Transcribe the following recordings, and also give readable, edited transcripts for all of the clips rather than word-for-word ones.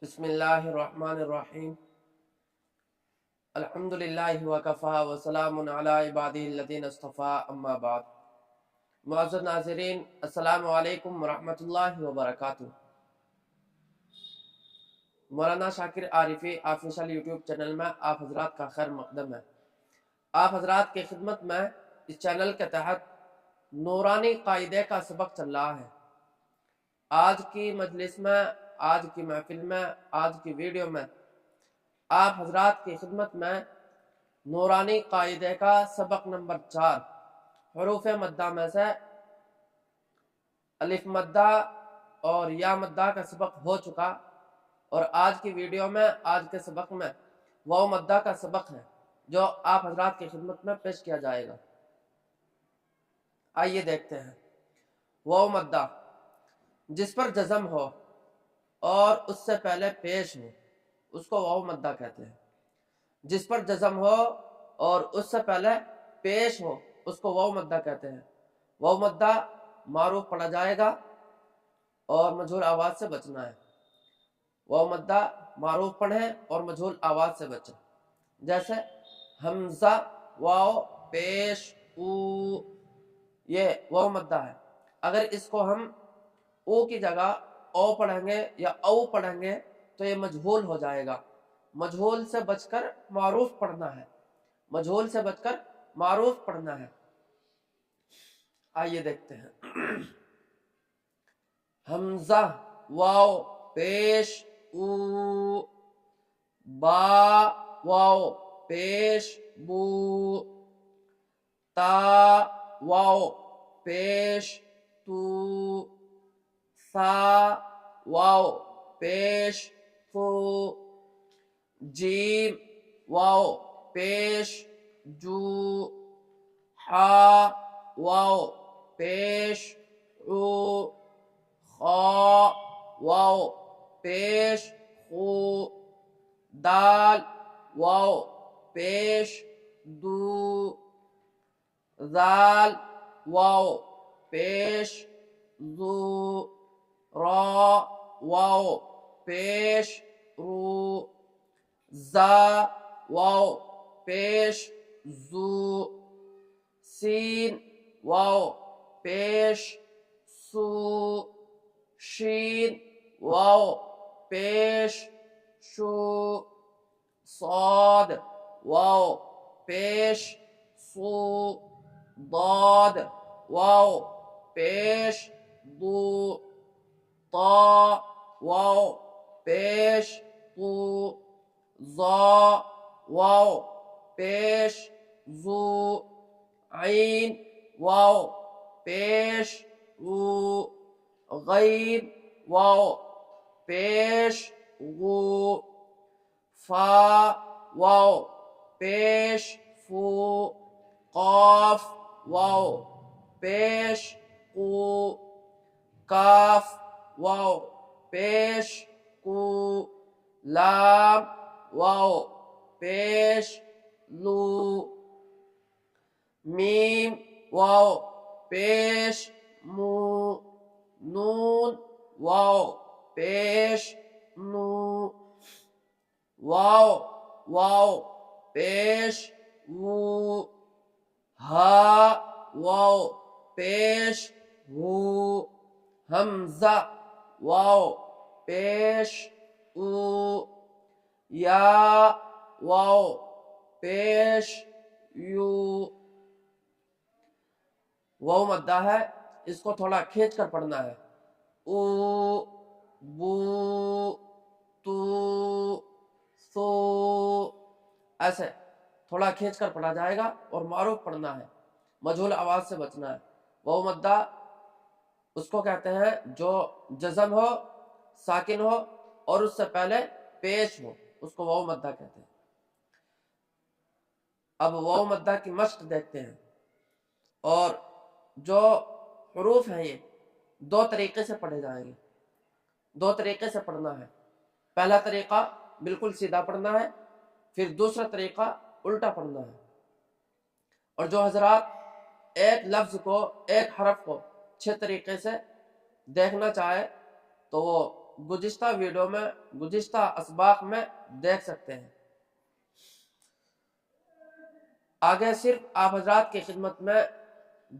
بسم اللہ الرحمن الرحیم الحمدللہ وکفا وسلام علی عبادہ الذین اصطفیٰ اما بعد۔ معزز ناظرین، السلام علیکم ورحمۃ اللہ وبرکاتہ۔ مولانا شاکر عارفی آفیشل یوٹیوب چینل میں آپ حضرات کا خیر مقدم ہے۔ آپ حضرات کی خدمت میں اس چینل کے تحت نورانی قاعدے کا سبق چل رہا ہے۔ آج کی مجلس میں، آج کی محفل میں، آج کی ویڈیو میں آپ حضرات کی خدمت میں نورانی قاعدے کا سبق نمبر 4 حروف مدہ میں سے الف مدہ اور یا مدہ کا سبق ہو چکا، اور آج کی ویڈیو میں، آج کے سبق میں واو مدہ کا سبق ہے جو آپ حضرات کی خدمت میں پیش کیا جائے گا۔ آئیے دیکھتے ہیں۔ واو مدہ جس پر جزم ہو اور اس سے پہلے پیش ہو اس کو واو مدہ کہتے ہیں۔ جس پر جزم ہو اور اس سے پہلے پیش ہو اس کو واو مدہ کہتے ہیں۔ واو مدہ معروف پڑھا جائے گا اور مجہول آواز سے بچنا ہے۔ واو مدہ معروف پڑھیں اور مجہول آواز سے بچیں، جیسے حمزہ واو پیش او، یہ واو مدہ ہے۔ اگر اس کو ہم او کی جگہ او پڑھیں گے یا او پڑھیں گے تو یہ مجہول ہو جائے گا۔ مجہول سے بچ کر معروف پڑھنا ہے، مجہول سے بچ کر معروف پڑھنا ہے۔ آئیے دیکھتے ہیں۔ حمزہ واو پیش او، با واو پیش بو، تا واو پیش تو، ثا واو پیش فو، جیم واو پیش جو، حا واو پیش عو، خا واو پیش خو، دال واو پیش دو، ذال واو پیش ذو، را واو پیش رو، زا واو پیش زو، سین واو پیش سو، شین واو پیش شو، صاد واو پیش صو، ضاد واو پیش ضو، طا واو پیش طو، ظا واو پیش ظو، عین واو پیش غو، غین واو پیش غو، فا واو پیش فو، قاف واو پیش قو، کاف واو پیش کو، لام واو پیش لو، میم واو پیش مو، نون واو پیش نو، واو پیش وو، ہا واو پیش ہو، حمزہ واو پیش او، یا واو پیش یو۔ واو مدہ ہے، اس کو تھوڑا کھینچ کر پڑھنا ہے۔ او، بو، تو، سو، ایسے تھوڑا کھینچ کر پڑھا جائے گا اور معروف پڑھنا ہے، مجہول آواز سے بچنا ہے۔ واو مدہ اس کو کہتے ہیں جو جزم ہو، ساکن ہو اور اس سے پہلے پیش ہو، اس کو واو مدہ کہتے ہیں۔ اب واو مدہ کی مشق دیکھتے ہیں، اور جو حروف ہیں یہ دو طریقے سے پڑھے جائیں گے، دو طریقے سے پڑھنا ہے۔ پہلا طریقہ بالکل سیدھا پڑھنا ہے، پھر دوسرا طریقہ الٹا پڑھنا ہے۔ اور جو حضرات ایک لفظ کو، ایک حرف کو 6 طریقے سے دیکھنا چاہے تو وہ گزشتہ ویڈیو میں گزشتہ اسباق میں دیکھ سکتے ہیں۔ آگے صرف آپ حضرات کی خدمت میں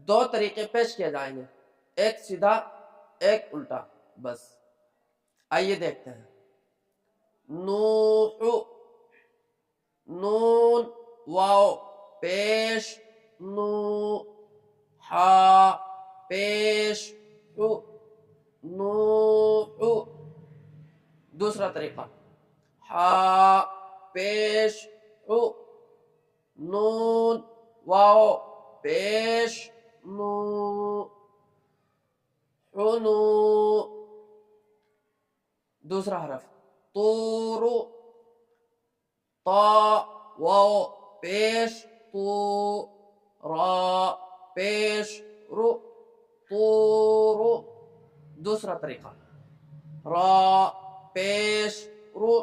2 طریقے پیش کیے جائیں گے، ایک سیدھا ایک الٹا، بس آئیے دیکھتے ہیں۔ نوح، نون واو پیش نو، ہا پیش ہو، نوح۔ دوسرا طریقہ، ہا پیش ہو، نون واو پیش نو، حنو۔ دوسرا حرف طور، طا واو پیش تو، را پیش رو، طور۔ دوسرا طریقہ، را پیش رو،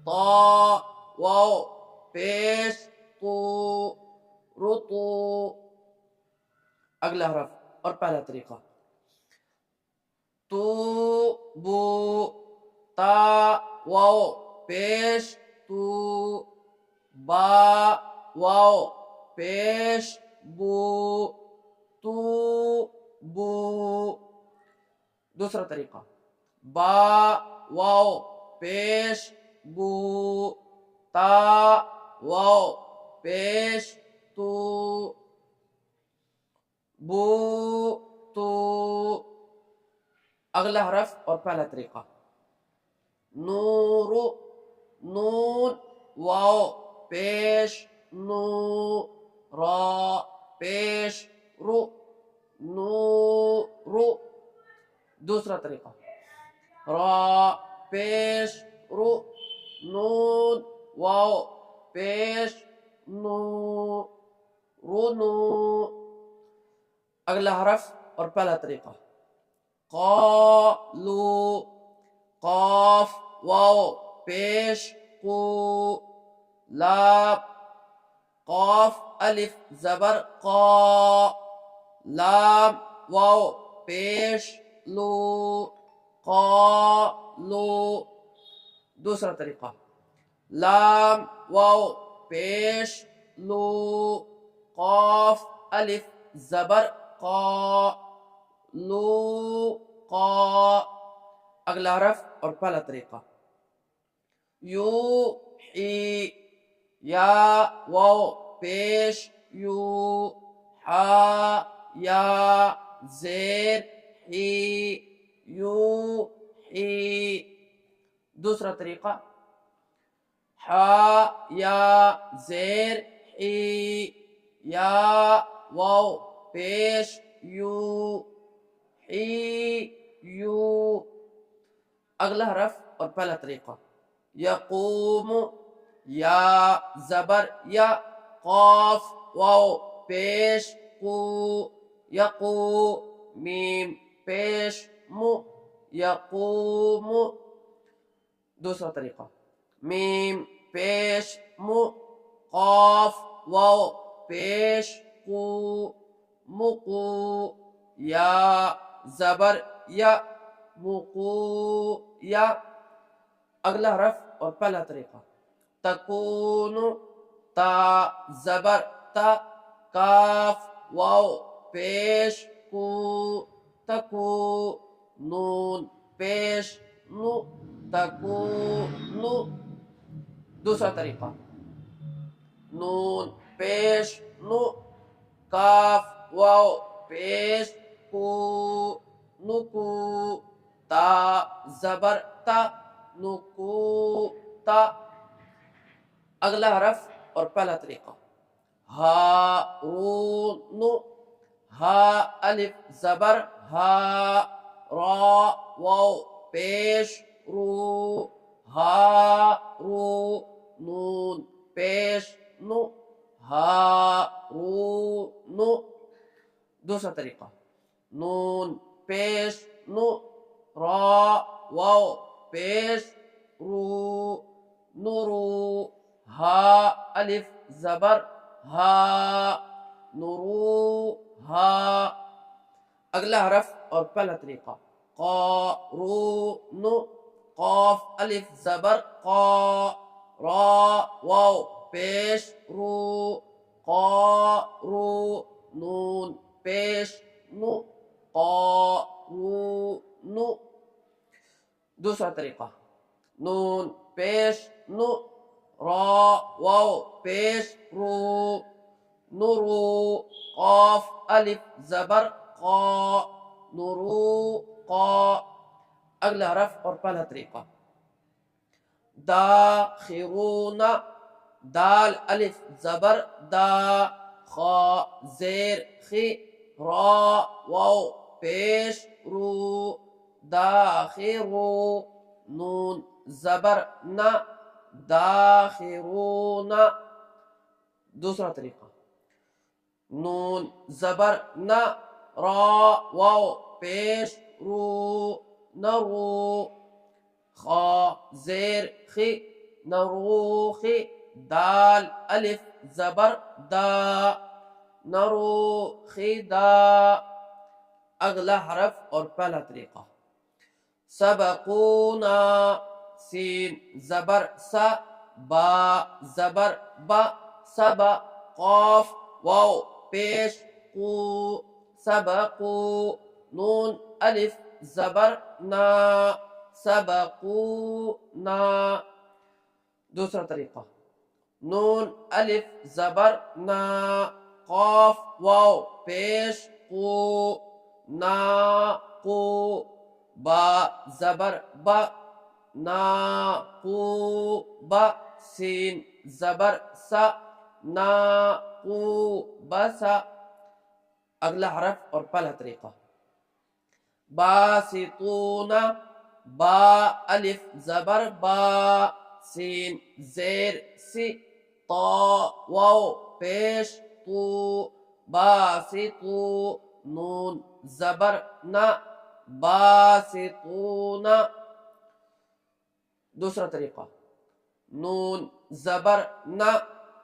طا واو پیش تو، رتو۔ اگلا حرف اور پہلا طریقہ، تو بو، تا واو پیش تو، با واو پیش بو، تو بو۔ دوسرا طریقہ، با واو پیش بو، تا واو پیش تو، بو تو۔ اگلا حرف اور پہلا طریقہ، نور، نون واو پیش نو، را پیش رو، نورو۔ دوسرا طریقہ، را پیش رو، نون واو پیش نو، رونو۔ اگلا حرف اور پہلا طریقہ، قالو، قاف واو پیش قو، لام قاف الف زبر قا، لام واو پیش لو، قالو۔ دوسرا طریقہ، لام واو پیش لو، قاف الف زبر قا، لو قا۔ اگلا حرف اور پہلا طریقہ، یوحی، یا واو پیش یو، ہا یا زیر ہی، یوحی۔ دوسرا طریقہ، ہا یا زیر ہی، یا واو پیش یو، ہی یو۔ اگلا حرف اور پہلا طریقہ، یقوم، یا زبر یا، قاف واو پیش قو، یقو، میم پیش مو، یقوم۔ دوسرا طریقہ، میم پیش مو، قاف واو پیش قو، مقو، یا زبر یا، مقو یا۔ اگلا حرف اور پہلا طریقہ، تکون، تا زبر تا، کاف واو پیش کو، تکو، نون پیش نو، تکونو۔ دوسرا طریقہ، نون پیش نو، کاف واو پیش کو، نکو، تا زبر تا، نکو تا۔ اگلا حرف اور پہلا طریقہ، ہارون، ہا الف زبر ہا، را واو پیش رو، ہارو، نون پیش نو، ہارونو۔ دوسرا طریقہ، نون پیش نو، را واو پیش رو، نورو، ہا الف زبر ہا، نورو ہا۔ اگلا حرف اور پہلا طریقہ، قارون قاف الف زبر قا را واو پیش رو قارو نون پیش نو قارون. دوسرا طریقہ نون پیش نو را واو پیش رو نورو قاف الف زبر قا نورو قا. اگلا حرف اور پہلا طریقہ داخرون دال الف زبر دا خا زیر خی را واو پیش رو داخرو نون زبر نا داخرون. دوسرا طریقہ نون زبر نا را واو پیش رو نرو خا زیر خی نروخی دال الف زبر دا نروخی دا. اگلا حرف اور پہلا طریقہ سبقونا سین زبر سا با زبر با سبا قاف واو پیش قو سبقو نون الف زبر نا سبقونا. دوسرا طریقہ نون الف زبر نا قاف واو پیش قو نا قو با زبر با نا قو با سین زبر سا نا قو بسا. اگلا حرف اور پہلا طریقہ باسطون با الف زبر با سین زیر سی طا واو پیش تو باسطو نون زبر نا باسطون. دوسرا طریقہ نون زبر نا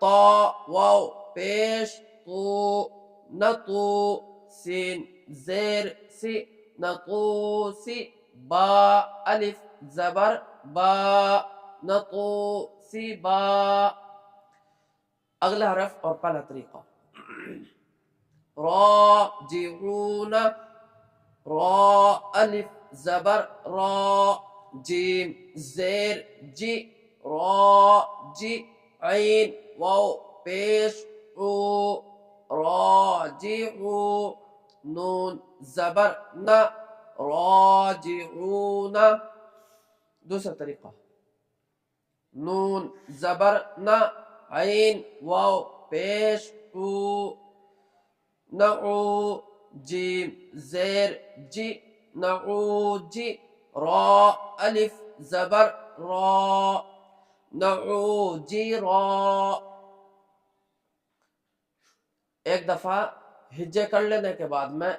طا واو پیش تو نتو سین زیر سی نتو سی با الف زبر با نتو سی با. اگلا حرف اور پہلا طریقہ راجعون را الف زبر را جیم زیر جی را جی عین واو پیش او راجعو نون زبر نا راجعون. دوسرا طریقہ نون زبر نا عین واو پیش او نعو جیم زیر جی نعو جی را الف زبر را نعو جی را. ایک دفعہ ہجے کر لینے کے بعد میں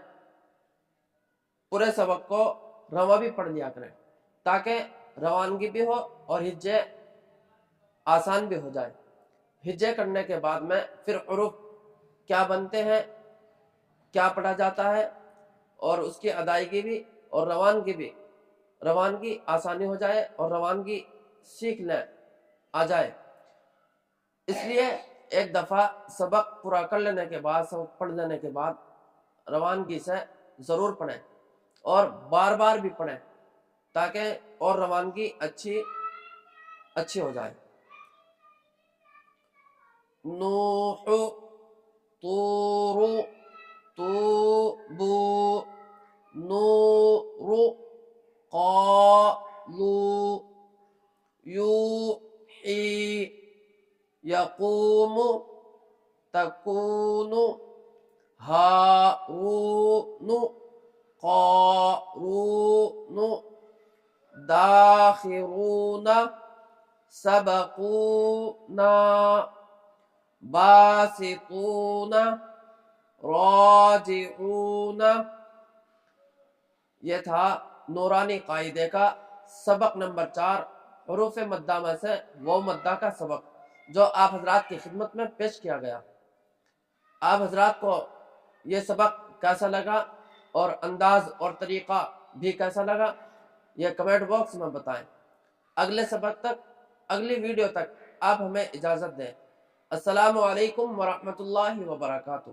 پورے سبق کو رواں بھی پڑھ لیا کریں تاکہ روانگی بھی ہو اور ہجے آسان بھی ہو جائے. ہجے کرنے کے بعد میں پھر حروف کیا بنتے ہیں کیا پڑھا جاتا ہے اور اس کی ادائیگی بھی اور روانگی آسانی ہو جائے اور روانگی سیکھ لیں آ جائے. اس لیے ایک دفعہ سبق پورا کر لینے کے بعد سبق پڑھ لینے کے بعد روانگی سے ضرور پڑھیں اور بار بار بھی پڑھیں تاکہ اور روانگی اچھی ہو جائے. نوح طور توبو نور قالو یوحی یقوم تکون ہارون قارون داخرون سبقونا باسطون راجعون. یہ تھا نورانی قاعدے کا سبق نمبر 4 حروف مدہ میں سے واو مدہ کا سبق جو آپ حضرات کی خدمت میں پیش کیا گیا. آپ حضرات کو یہ سبق کیسا لگا اور انداز اور طریقہ بھی کیسا لگا یہ کمنٹ باکس میں بتائیں۔ اگلے سبق تک، اگلی ویڈیو تک آپ ہمیں اجازت دیں۔ السلام علیکم ورحمۃ اللہ وبرکاتہ۔